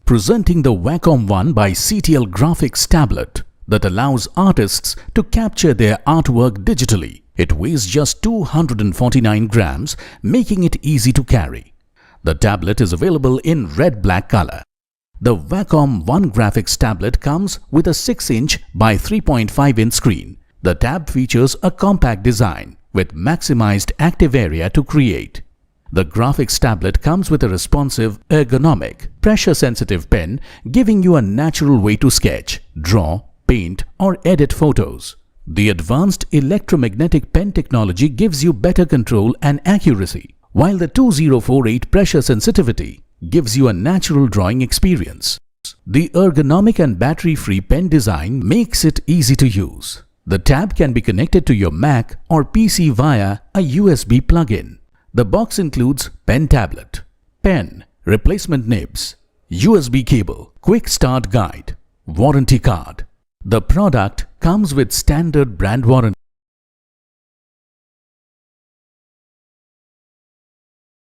Presenting the Wacom One by CTL graphics tablet that allows artists to capture their artwork digitally. It weighs just 249 grams, making it easy to carry. The tablet is available in red-black color. The Wacom One graphics tablet comes with a 6-inch by 3.5-inch screen. The tab features a compact design with maximized active area to create. The graphics tablet comes with a responsive, ergonomic, pressure-sensitive pen, giving you a natural way to sketch, draw, paint, or edit photos. The advanced electromagnetic pen technology gives you better control and accuracy, while the 2048 pressure sensitivity gives you a natural drawing experience. The ergonomic and battery-free pen design makes it easy to use. The tab can be connected to your Mac or PC via a USB plug-in. The box includes pen tablet, pen, replacement nibs, USB cable, quick start guide, warranty card. The product comes with standard brand warranty.